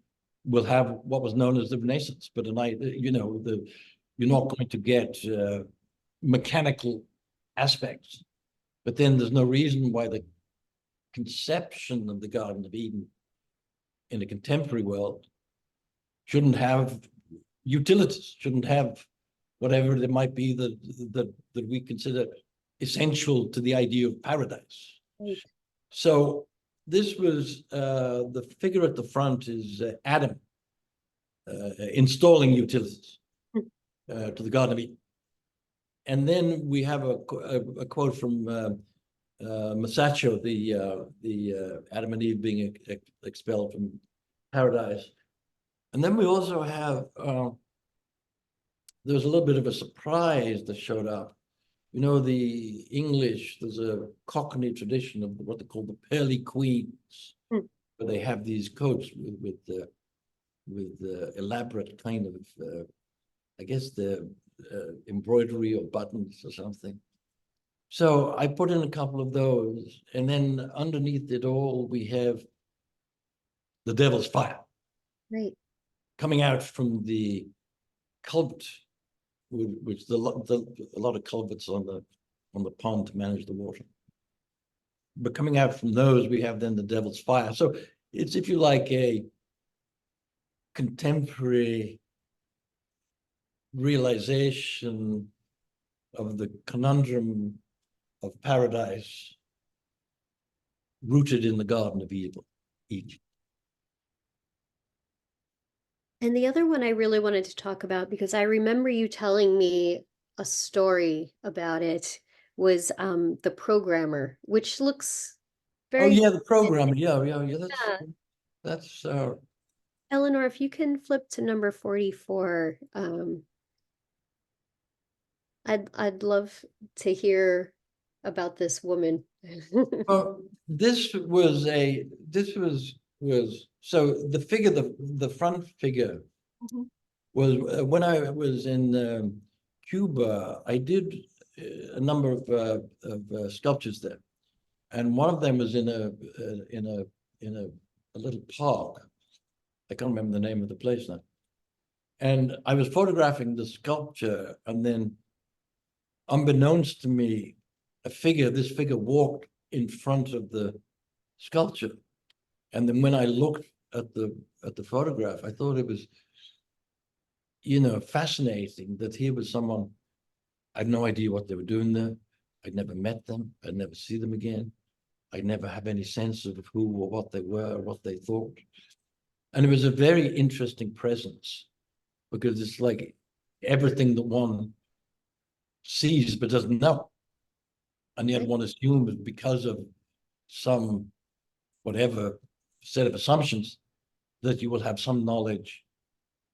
will have what was known as the Renaissance, but you're not going to get mechanical aspects. But then there's no reason why the conception of the Garden of Eden in a contemporary world shouldn't have utilities, shouldn't have whatever it might be that we consider essential to the idea of paradise. Right. So this was the figure at the front is Adam installing utilities to the Garden of Eden. And then we have a quote from Masaccio, the Adam and Eve being expelled from paradise. And then we also have, there was a little bit of a surprise that showed up. The English, there's a Cockney tradition of what they call the pearly queens, where they have these coats with elaborate kind of, I guess the embroidery or buttons or something. So I put in a couple of those, and then underneath it all, we have the devil's fire. Right. Coming out from the culvert, which a lot of culverts on the pond to manage the water. But coming out from those, we have then the devil's fire. So it's, if you like, a contemporary realization of the conundrum of paradise rooted in the Garden of Eden. And the other one I really wanted to talk about, because I remember you telling me a story about it, was the programmer, which looks very. Oh yeah, the programmer. Yeah. That's Eleanor, if you can flip to number 44, I'd love to hear about this woman. this was so the figure, the front figure was when I was in Cuba, I did a number of sculptures there, and one of them was in a little park. I can't remember the name of the place now. And I was photographing the sculpture, and then unbeknownst to me, this figure walked in front of the sculpture. And then when I looked at the photograph, I thought it was, fascinating that here was someone, I had no idea what they were doing there. I'd never met them. I'd never see them again. I'd never have any sense of who or what they were or what they thought. And it was a very interesting presence, because it's like everything that one sees but doesn't know. And yet one assumes because of some whatever set of assumptions that you will have some knowledge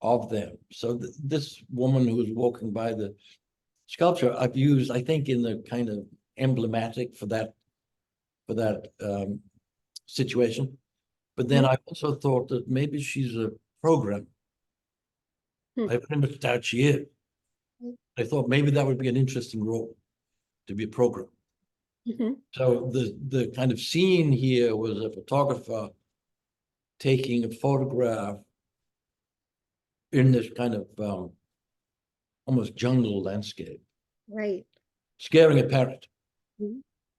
of them. So this woman who was walking by the sculpture, I've used, I think, in the kind of emblematic for that situation. But then I also thought that maybe she's a programmer. I pretty much doubt she is. I thought maybe that would be an interesting role, to be a programmer. So the kind of scene here was a photographer taking a photograph in this kind of almost jungle landscape, Right. scaring a parrot.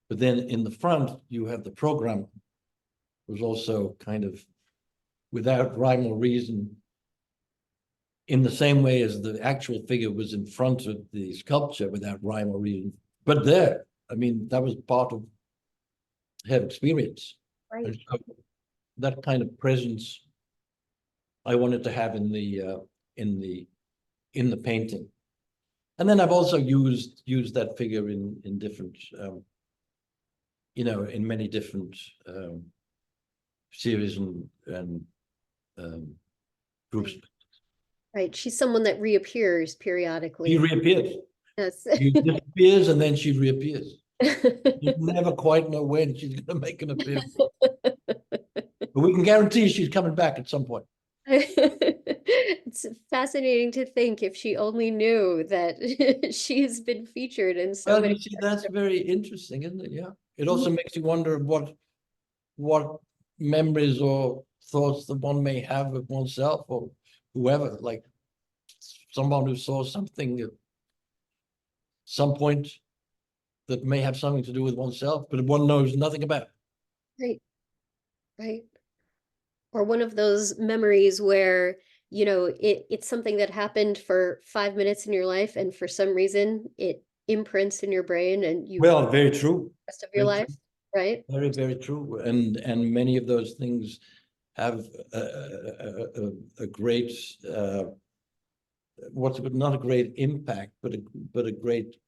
But then in the front, you have the programmer, who's also kind of without rhyme or reason, in the same way as the actual figure was in front of the sculpture without rhyme or reason. But there, I mean, that was part of her experience. Right. And so that kind of presence I wanted to have in the painting. And then I've also used that figure in different in many different series and groups. Right. She's someone that reappears periodically. She reappears. Yes. She disappears and then she reappears. You never quite know when she's going to make an appearance. But we can guarantee she's coming back at some point. It's fascinating to think if she only knew that she's been featured in so Well, many. you see, that's very interesting, isn't it? Yeah. It also makes you wonder what memories or thoughts that one may have of oneself or whoever, like someone who saw something at some point that may have something to do with oneself, but one knows nothing about. Right. Right. Or one of those memories where, it's something that happened for 5 minutes in your life, and for some reason it imprints in your brain and you Well, very true. the rest of your life, right? Very, very true. And many of those things have a great not a great impact, but a great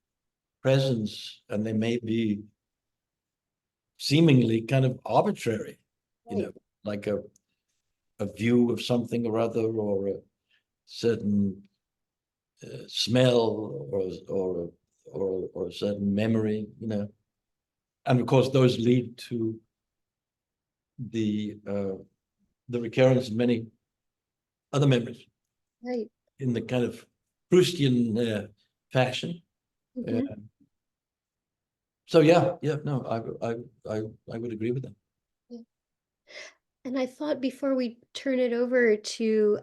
presence, and they may be seemingly kind of arbitrary, like a view of something or other, or a certain smell, or a certain memory, and of course those lead to the recurrence of many other memories, Right. in the kind of Proustian fashion. So no, I would agree with that. And I thought before we turn it over to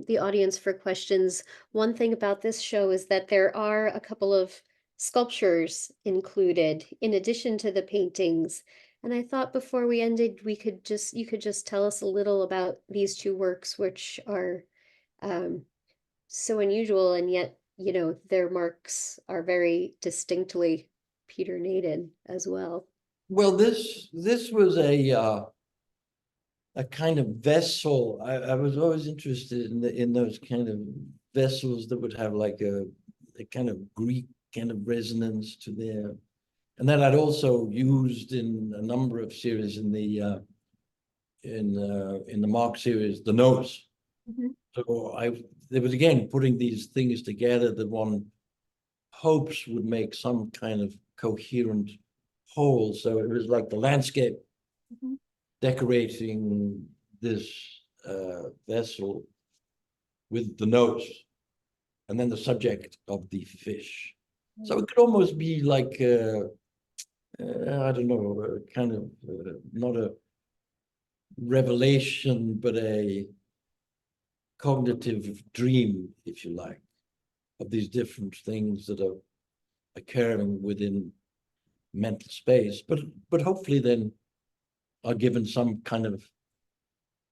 the audience for questions, one thing about this show is that there are a couple of sculptures included in addition to the paintings. And I thought before we ended, you could just tell us a little about these two works, which are so unusual, and yet, their marks are very distinctly Peter Nadin as well. Well, this was a kind of vessel. I was always interested in those kind of vessels that would have like a kind of Greek kind of resonance to their, and that I'd also used in a number of series in the Mark series, the nose. So there was again putting these things together that one hopes would make some kind of coherent whole. So it was like the landscape decorating this vessel with the nose, and then the subject of the fish. So it could almost be like I don't know, kind of not a revelation, but a cognitive dream, if you like, of these different things that are occurring within mental space, but hopefully then are given some kind of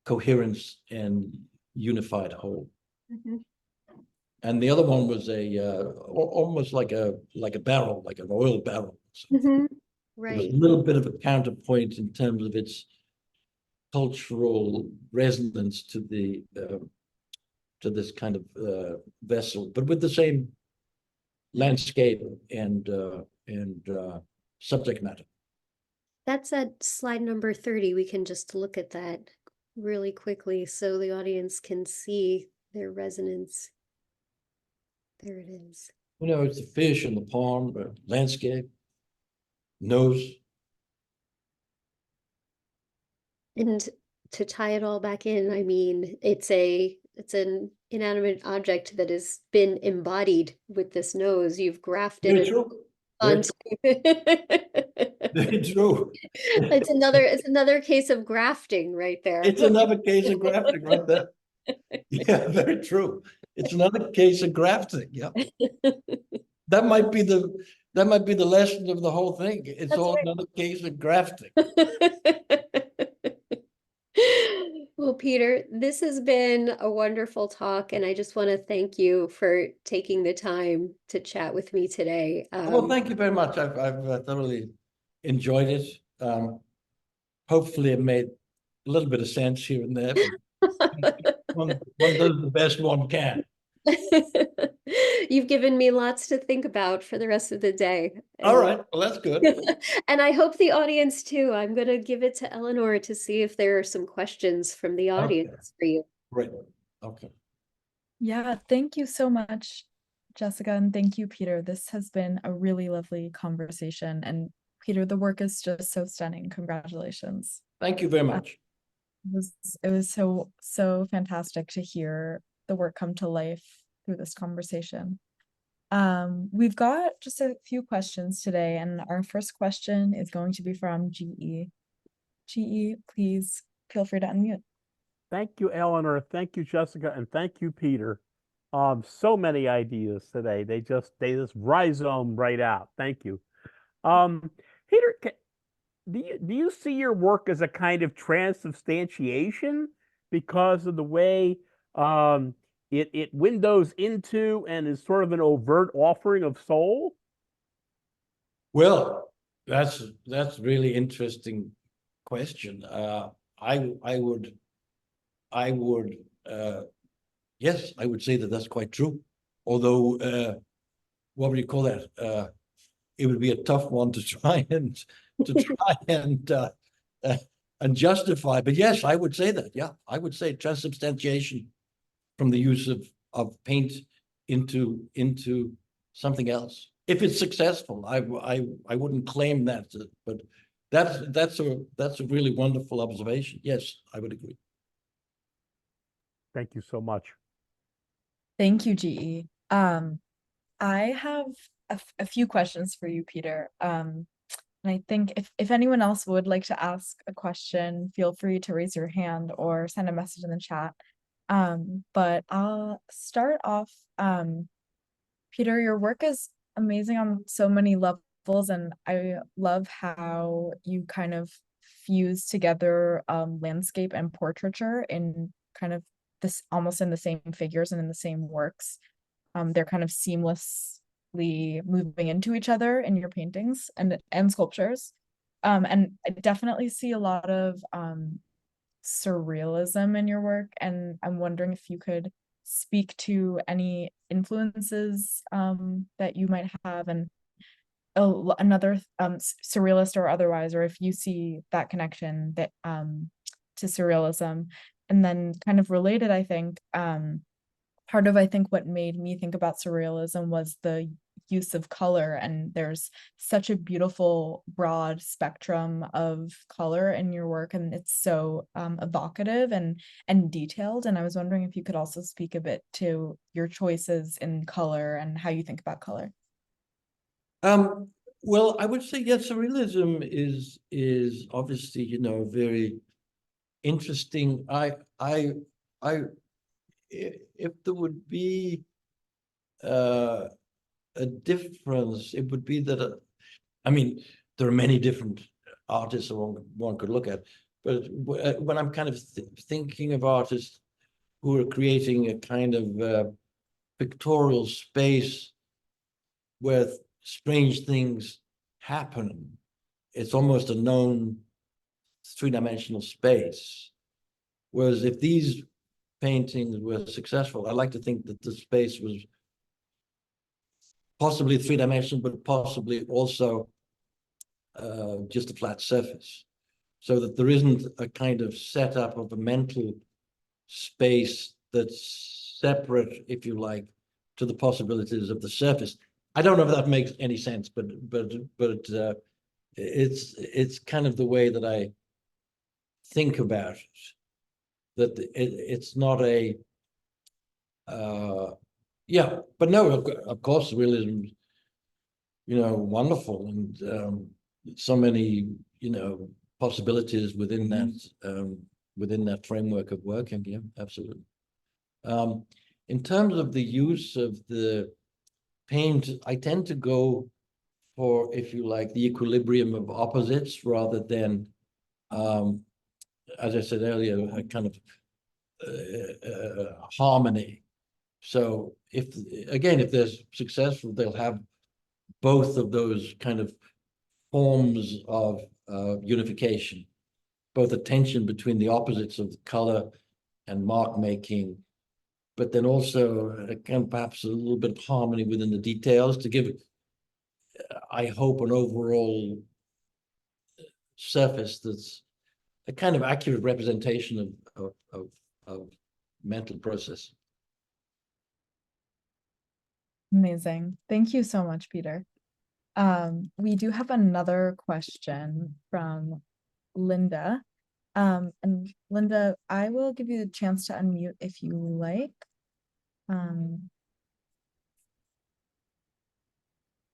coherence and unified whole. And the other one was almost like a barrel, like an oil barrel. Right. It was a little bit of a counterpoint in terms of its cultural resonance to this kind of vessel, but with the same landscape and subject matter. That's at slide number 30. We can just look at that really quickly so the audience can see their resonance. There it is. It's the fish and the pond, landscape, nose. And to tie it all back in, I mean, it's an inanimate object that has been embodied with this nose. You've grafted Very it true. Very onto. Very true. It's another case of grafting right there. It's another case of grafting right there. Yeah, very true. It's another case of grafting. Yeah. That might be the lesson of the whole thing. It's That's all right. another case of grafting. Well, Peter, this has been a wonderful talk, and I just want to thank you for taking the time to chat with me today. Well, thank you very much. I've thoroughly enjoyed it. Hopefully it made a little bit of sense here and there, but one does the best one can. You've given me lots to think about for the rest of the day. All right, well, that's good. And I hope the audience too. I'm going to give it to Eleanor to see if there are some questions from the audience for you. Great. Okay. Yeah, thank you so much, Jessica, and thank you, Peter. This has been a really lovely conversation. And Peter, the work is just so stunning. Congratulations. Thank you very much. It was so fantastic to hear the work come to life through this conversation. We've got just a few questions today, and our first question is going to be from GE. GE, please feel free to unmute. Thank you, Eleanor. Thank you, Jessica, and thank you, Peter. So many ideas today. They just rhizome right out. Thank you. Peter, do you see your work as a kind of transubstantiation because of the way it windows into and is sort of an overt offering of soul? Well, that's a really interesting question. I would yes, I would say that that's quite true. Although, what would you call that? It would be a tough one to try and justify. But yes, I would say that. Yeah, I would say transubstantiation from the use of paint into something else. If it's successful, I wouldn't claim that, but that's a really wonderful observation. Yes, I would agree. Thank you so much. Thank you, GE. I have a few questions for you, Peter. And I think if anyone else would like to ask a question, feel free to raise your hand or send a message in the chat. But I'll start off. Peter, your work is amazing on so many levels, and I love how you kind of fuse together landscape and portraiture in kind of this almost in the same figures and in the same works. They're kind of seamlessly moving into each other in your paintings and sculptures. And I definitely see a lot of surrealism in your work, and I'm wondering if you could speak to any influences that you might have, and another surrealist or otherwise, or if you see that connection that to surrealism. And then kind of related, I think part of what made me think about surrealism was the use of color, and there's such a beautiful broad spectrum of color in your work, and it's so evocative and detailed. And I was wondering if you could also speak a bit to your choices in color and how you think about color. Well, I would say yes, surrealism is obviously, very interesting. If there would be a difference, it would be that I mean, there are many different artists one could look at, but when I'm kind of thinking of artists who are creating a kind of pictorial space where strange things happen, it's almost a known three-dimensional space. Whereas if these paintings were successful, I like to think that the space was possibly three-dimensional, but possibly also just a flat surface, so that there isn't a kind of setup of a mental space that's separate, if you like, to the possibilities of the surface. I don't know if that makes any sense, but it's kind of the way that I think about it. that it's not a, yeah, but no, of course, realism, wonderful, and so many, possibilities within that framework of working. Yeah, absolutely. In terms of the use of the paint, I tend to go for, if you like, the equilibrium of opposites rather than, as I said earlier, a kind of harmony. So if they're successful, they'll have both of those kind of forms of unification, both a tension between the opposites of color and mark making, but then also perhaps a little bit of harmony within the details to give, I hope, an overall surface that's a kind of accurate representation of mental process. Amazing. Thank you so much, Peter. We do have another question from Linda. And Linda, I will give you the chance to unmute if you like.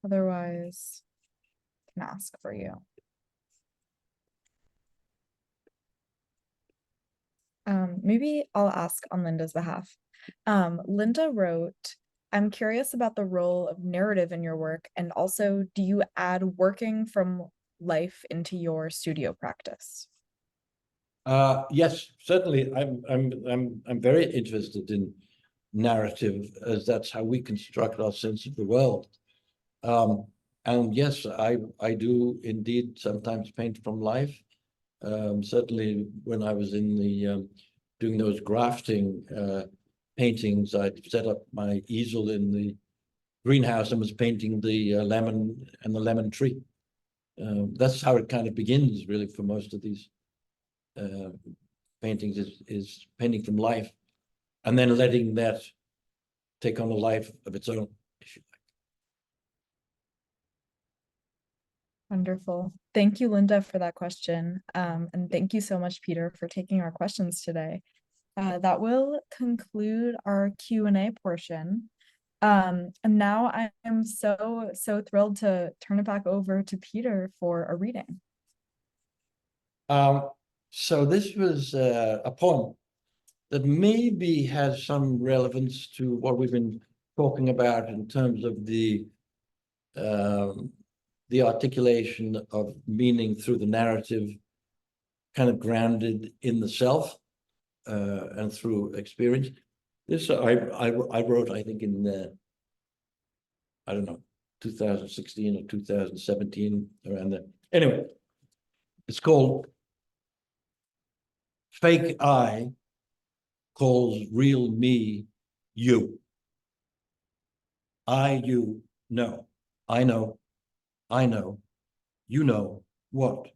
Otherwise, I can ask for you. Maybe I'll ask on Linda's behalf. Linda wrote, I'm curious about the role of narrative in your work, and also, do you add working from life into your studio practice? Yes, certainly. I'm very interested in narrative, as that's how we construct our sense of the world. And yes, I do indeed sometimes paint from life. Certainly when I was in the doing those grafting paintings, I'd set up my easel in the greenhouse and was painting the lemon and the lemon tree. That's how it kind of begins, really, for most of these paintings, is painting from life, and then letting that take on a life of its own, if you like. Wonderful. Thank you, Linda, for that question. And thank you so much, Peter, for taking our questions today. That will conclude our Q&A portion. And now I am so thrilled to turn it back over to Peter for a reading. So this was a poem that maybe has some relevance to what we've been talking about in terms of the articulation of meaning through the narrative, kind of grounded in the self and through experience. This I wrote, I think, in I don't know, 2016 or 2017, around there. Anyway, it's called Fake I Calls Real Me You. I, you, know. I know. I know. You know what?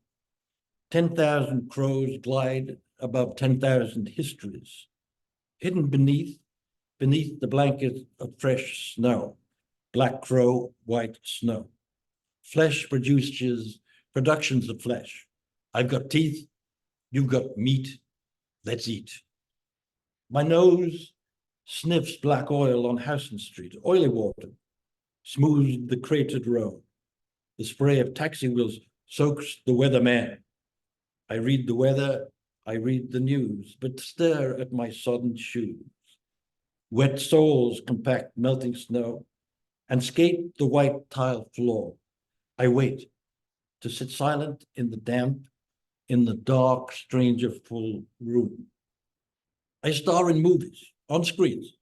10,000 crows glide above 10,000 histories, hidden beneath the blanket of fresh snow. Black crow, white snow. Flesh productions of flesh. I've got teeth, you've got meat, let's eat. My nose sniffs black oil on Houghton Street, oily water, smooths the cratered road. The spray of taxi wheels soaks the weatherman. I read the weather, I read the news, but stare at my sodden shoes. Wet soles compact melting snow and skate the white tile floor. I wait to sit silent in the damp, in the dark, stranger-full room. I star in movies, on screens,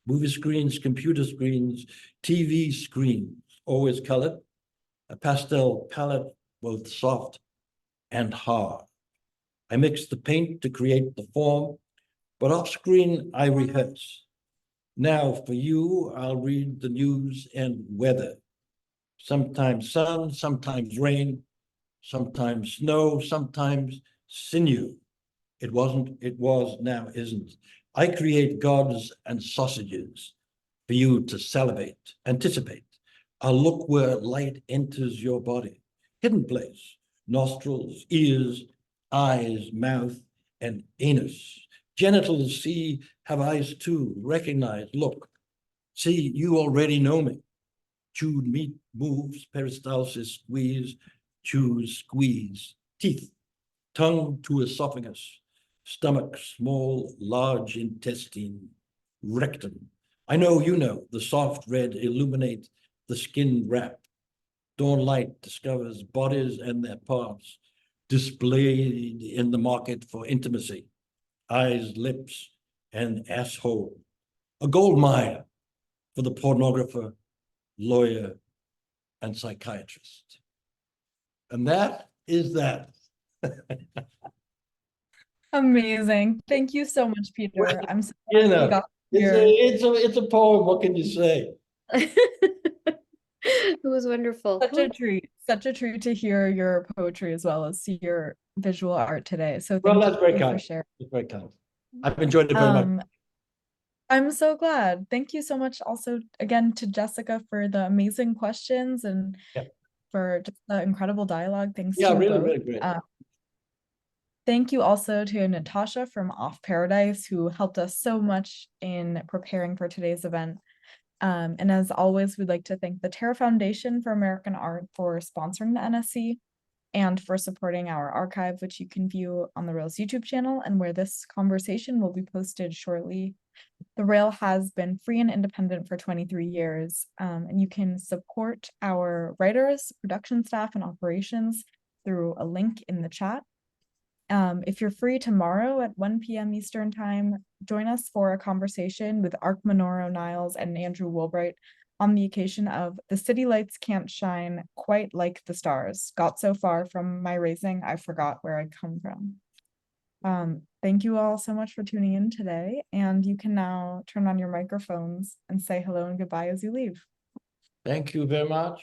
movie screens, computer screens, TV screens, always colored, a pastel palette, both soft and hard. I mix the paint to create the form, but off screen I rehearse. Now for you, I'll read the news and weather. Sometimes sun, sometimes rain, sometimes snow, sometimes sinew. It wasn't, it was, now isn't. I create gods and sausages for you to salivate, anticipate. I'll look where light enters your body. Hidden place, nostrils, ears, eyes, mouth, and anus. Genitals see, have eyes too, recognize, look. See, you already know me. Chewed meat moves, peristalsis, squeeze, chews, squeeze. Teeth, tongue to esophagus, stomach, small, large intestine, rectum. I know you know, the soft red illuminate the skin wrap. Dawn light discovers bodies and their parts displayed in the market for intimacy. Eyes, lips, and asshole. A gold mine for the pornographer, lawyer, and psychiatrist. And that is that. Amazing. Thank you so much, Peter. I'm so You glad we know, got it's a poem. What can you say? It was wonderful. such a treat to hear your poetry as well as see your visual art today. So Well, thank that's very you for kind. sharing. That's very kind. I've enjoyed it very much. I'm so glad. Thank you so much also again to Jessica for the amazing questions and for just the incredible dialogue. Thanks to you Really, both. really great. Thank you also to Natasha from Off Paradise, who helped us so much in preparing for today's event. And as always, we'd like to thank the Terra Foundation for American Art for sponsoring the NSE and for supporting our archive, which you can view on the Rails YouTube channel and where this conversation will be posted shortly. The Rail has been free and independent for 23 years, and you can support our writers, production staff, and operations through a link in the chat. If you're free tomorrow at 1 p.m. Eastern Time, join us for a conversation with Ark Monoro Niles and Andrew Woolbright on the occasion of The City Lights Can't Shine Quite Like the Stars. Got so far from my raising, I forgot where I come from. Thank you all so much for tuning in today, and you can now turn on your microphones and say hello and goodbye as you leave. Thank you very much.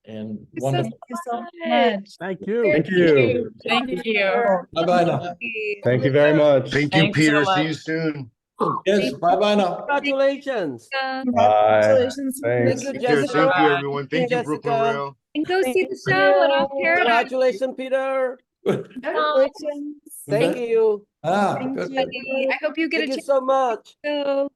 And Thank wonderful. you so much. Thank you. Thank you. Thank you. Bye-bye now. Thank you very much. Thank you, Thank you so Peter. See much. you soon. Yes, bye-bye now. Congratulations. Congratulations. Thanks. Thank you, Take care. Jessica. Thank you, Bye. everyone. Thank you, Brooklyn Jessica. Rail. And go see the Thank show at Off you. Paradise. Congratulations, Peter. Congratulations. Thank you. Ah, Thank good. you. I hope you get Thank a you chance so much. to go.